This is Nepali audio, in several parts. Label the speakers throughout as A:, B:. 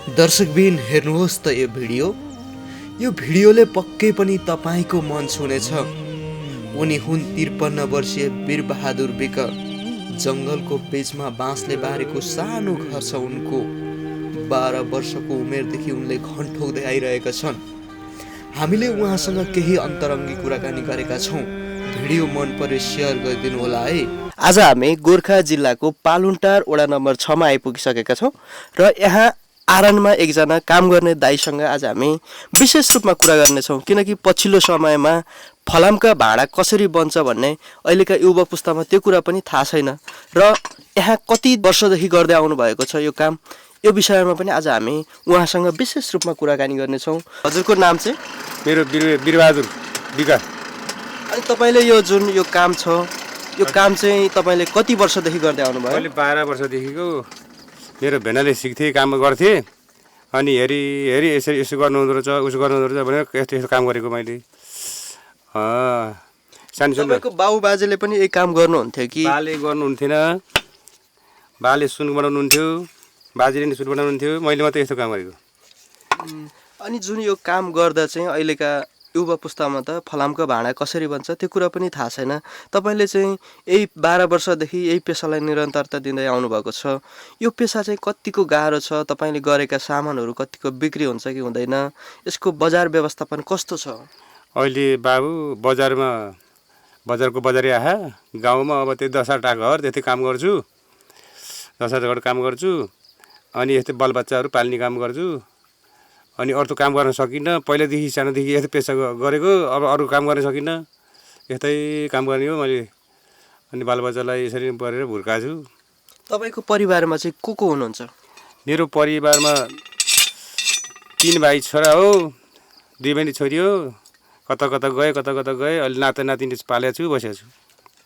A: दर्शकबिन हेर्नुहोस् त यो भिडियोले पक्कै पनि तपाईँको मन छुनेछ। उनी हुन् 53 वर्षीय वीरबहादुर विक। जङ्गलको बीचमा बाँसले बारेको सानो घर छ उनको। 12 वर्षको उमेरदेखि उनले घन्टौँदै आइरहेका छन्। हामीले उहाँसँग केही अन्तरङ्गी कुराकानी गरेका छौँ। भिडियो मन परे सेयर गरिदिनु होला है।
B: आज हामी गोर्खा जिल्लाको पालुन्टार वडा नम्बर 6 मा आइपुगिसकेका छौँ र यहाँ आरनमा एकजना काम गर्ने दाइसँग आज हामी विशेष रूपमा कुरा गर्नेछौँ, किनकि पछिल्लो समयमा फलामका भाँडा कसरी बन्छ भन्ने अहिलेका युवा पुस्तामा त्यो कुरा पनि थाहा छैन र यहाँ कति वर्षदेखि गर्दै आउनु भएको छ यो काम, यो विषयमा पनि आज हामी उहाँसँग विशेष रूपमा कुराकानी गर्नेछौँ। हजुरको नाम चाहिँ?
C: मेरो वीरबहादुर विका।
B: अनि तपाईँले यो जुन यो काम छ, यो काम चाहिँ तपाईँले कति वर्षदेखि गर्दै आउनुभयो?
C: मैले 12 वर्षदेखिको मेरो भेनाले सिक्थेँ, काम गर्थेँ। अनि हेरी यसरी यसो गर्नु हुँदो रहेछ, उसो गर्नु हुँदो रहेछ भनेर यस्तो यस्तो काम गरेको मैले। सानो
B: तपाईँको बाउ बाजेले पनि यही काम गर्नुहुन्थ्यो कि?
C: बाले गर्नुहुन्थेन, बाले सुन बनाउनुहुन्थ्यो, बाजेले नि सुन बनाउनुहुन्थ्यो, मैले मात्रै यस्तो काम गरेको।
B: अनि जुन यो काम गर्दा चाहिँ अहिलेका युवा पुस्तामा त फलामको भाँडा कसरी बन्छ त्यो कुरा पनि थाहा छैन। तपाईँले चाहिँ यही 12 वर्षदेखि यही पेसालाई निरन्तरता दिँदै आउनुभएको छ। यो पेसा चाहिँ कतिको गाह्रो छ? तपाईँले गरेका सामानहरू कतिको बिक्री हुन्छ कि हुँदैन? यसको बजार व्यवस्थापन कस्तो छ?
C: अहिले बाबु बजारको बजारी आहा, गाउँमा अब त्यही 10-8 घर त्यति काम गर्छु, 10-8 घर काम गर्छु। अनि यस्तै बालबच्चाहरू पाल्ने काम गर्छु। अनि अरू त काम गर्न सकिनँ, पहिलादेखि सानोदेखि यस्तै पेसा गरेको, अब अरू काम गर्न सकिनँ, यस्तै काम गर्ने हो मैले। अनि बालबच्चालाई यसरी परेर भुर्काएको छु।
B: तपाईँको परिवारमा चाहिँ को हुनुहुन्छ?
C: मेरो परिवारमा 3 भाइ छोरा हो, 2 बहिनी छोरी हो। कता कता गए, अहिले नाता नातिनी पालेको छु, बसेको छु।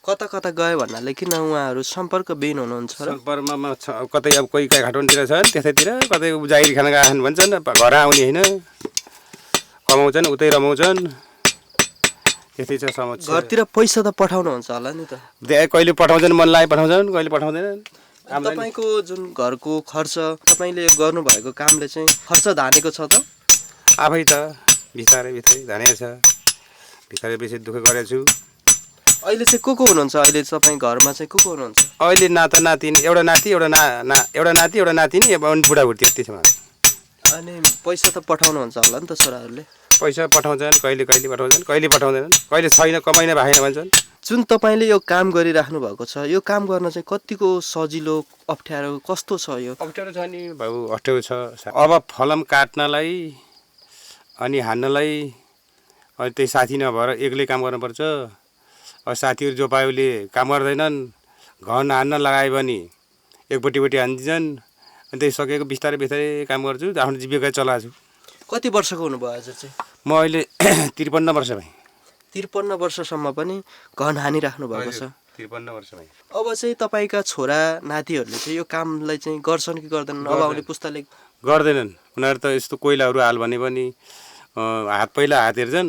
B: कता कता गयो भन्नाले किन उहाँहरू सम्पर्कविहीन हुनुहुन्छ र?
C: सम्पर्कमा कतै अब कोही घाटोनतिर छन्, त्यस्तैतिर कतै जागिरी खाना गएछन् भन्छन्, घर आउने होइन, कमाउँछन् उतै रमाउँछन्, त्यस्तै छ समस्या।
B: घरतिर पैसा त पठाउनुहुन्छ होला नि त?
C: कहिले पठाउँछन्, मन लागे पठाउँछन्, कहिले पठाउँदैनन्।
B: तपाईँको जुन घरको खर्च तपाईँले गर्नुभएको कामले चाहिँ खर्च धानेको छ त?
C: आफै त बिस्तारै धानेको छ, बिस्तारै बेसी दुःख गरेको छु।
B: अहिले चाहिँ को हुनुहुन्छ? अहिले तपाईँ घरमा चाहिँ को हुनुहुन्छ?
C: अहिले नाता नातिनी, एउटा नाति एउटा नातिनी, अब बुढाबुढी त्यति छ।
B: अनि पैसा त पठाउनुहुन्छ होला नि त छोराहरूले?
C: पैसा पठाउँछन्, कहिले पठाउँछन्, कहिले पठाउँदैनन्, कहिले छैन, कमाइन भएन भन्छन्।
B: जुन तपाईँले यो काम गरिराख्नु भएको छ, यो काम गर्न चाहिँ कतिको सजिलो अप्ठ्यारो कस्तो छ? यो
C: अप्ठ्यारो छ नि बाबु, अप्ठ्यारो छ। अब फलम काट्नलाई अनि हान्नलाई अनि त्यही साथी नभएर एक्लै काम गर्नुपर्छ। अब साथीहरू जो पायोले काम गर्दैनन्, घन हान्न लगायो भने एकपट्टि हानिदिन्छन्। अनि त्यही सकेको बिस्तारै काम गर्छु, आफ्नो जीविका चलाएको छु।
B: कति वर्षको हुनुभयो हजुर चाहिँ?
C: म अहिले 53 वर्ष भएँ।
B: 53 वर्षसम्म पनि घन हानिराख्नु भएको छ?
C: 53 वर्ष भएँ।
B: अब चाहिँ तपाईँका छोरा नातिहरूले चाहिँ यो कामलाई चाहिँ गर्छन् कि गर्दैनन्? अब आउने पुस्ताले
C: गर्दैनन्। उनीहरू त यस्तो कोइलाहरू हाल भने पनि पहिला हात हेर्छन्,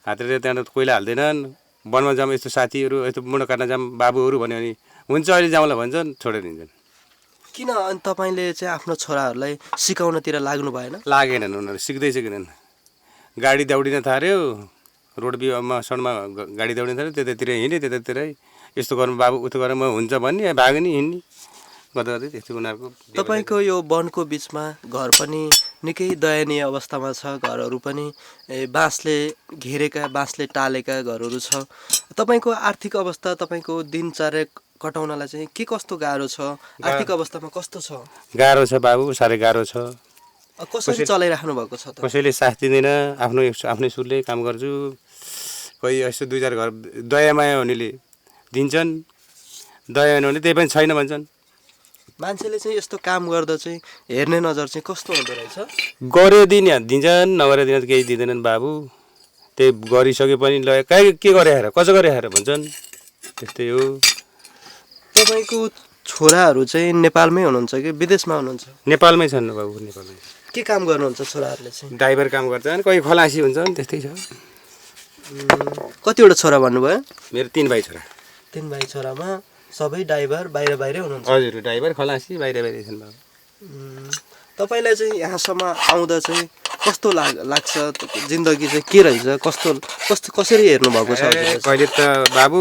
C: हात हेरेर त्यहाँबाट कोइला हाल्दैनन्। वनमा जाऊँ, यस्तो साथीहरू यस्तो मुढो काट्न जाऊँ बाबुहरू भन्यो भने हुन्छ अहिले जाउँला भन्छन्, छोडेर हिँड्छन्।
B: किन अनि तपाईँले चाहिँ आफ्नो छोराहरूलाई सिकाउनतिर लाग्नु भएन?
C: लागेनन्, उनीहरू सिक्दैनन्। गाडी दौडिन थाल्यो, रोड सडकमा गाडी दौडिन थाल्यो, त्यतातिर हिँड्यो, त्यतातिरै यस्तो गर्नु बाबु उतो गरेर म हुन्छ भन्ने, भाग्ने हिँड्ने गर्दै त्यस्तो उनीहरूको।
B: तपाईँको यो वनको बिचमा घर पनि निकै दयनीय अवस्थामा छ, घरहरू पनि बाँसले घेरेका, बाँसले टालेका घरहरू छ। तपाईँको आर्थिक अवस्था, तपाईँको दिनचर्या कटाउनलाई चाहिँ के कस्तो गाह्रो छ? आर्थिक अवस्थामा कस्तो छ?
C: गाह्रो छ बाबु, साह्रै गाह्रो छ।
B: कसरी चलाइराख्नु भएको छ त?
C: कसैले साथ दिँदैन, आफ्नै सुरले काम गर्छु। कोही यस्तो 2-4 घर दयामाया हुनेले दिन्छन्, दया नहुने त्यही पनि छैन भन्छन्।
B: मान्छेले चाहिँ यस्तो काम गर्दा चाहिँ हेर्ने नजर चाहिँ कस्तो हुँदो रहेछ?
C: गऱ्यो दिन दिन्छन्, नगरेर दिन केही दिँदैनन् बाबु। त्यही गरिसके पनि ल के गरे हेर, कसो गरे हेर भन्छन्, त्यस्तै हो।
B: तपाईँको छोराहरू चाहिँ नेपालमै हुनुहुन्छ कि विदेशमा हुनुहुन्छ?
C: नेपालमै छन् बाबु, नेपालमै।
B: के काम गर्नुहुन्छ छोराहरूले चाहिँ?
C: ड्राइभर काम गर्छन्, कोही खलासी हुन्छन्, त्यस्तै छ।
B: कतिवटा छोरा भन्नुभयो?
C: मेरो 3 भाइ छोरा।
B: 3 भाइ छोरामा सबै ड्राइभर बाहिरै हुनुहुन्छ?
C: हजुर, ड्राइभर खलासी बाहिरै छन् बाबु।
B: तपाईँलाई चाहिँ यहाँसम्म आउँदा चाहिँ कस्तो लाग्छ जिन्दगी चाहिँ के रहेछ कस्तो कसरी हेर्नु भएको छ
C: कहिले त बाबु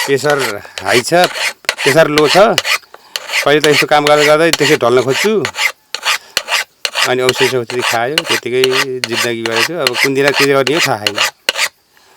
C: प्रेसर हाई छ प्रेसर लो छ कहिले त यस्तो काम गर्दै गर्दै त्यसै ढल्न खोज्छु अनि औषधि खायो त्यतिकै जिन्दगी गरेको अब कुन दिन के गर्ने हो थाहा छैन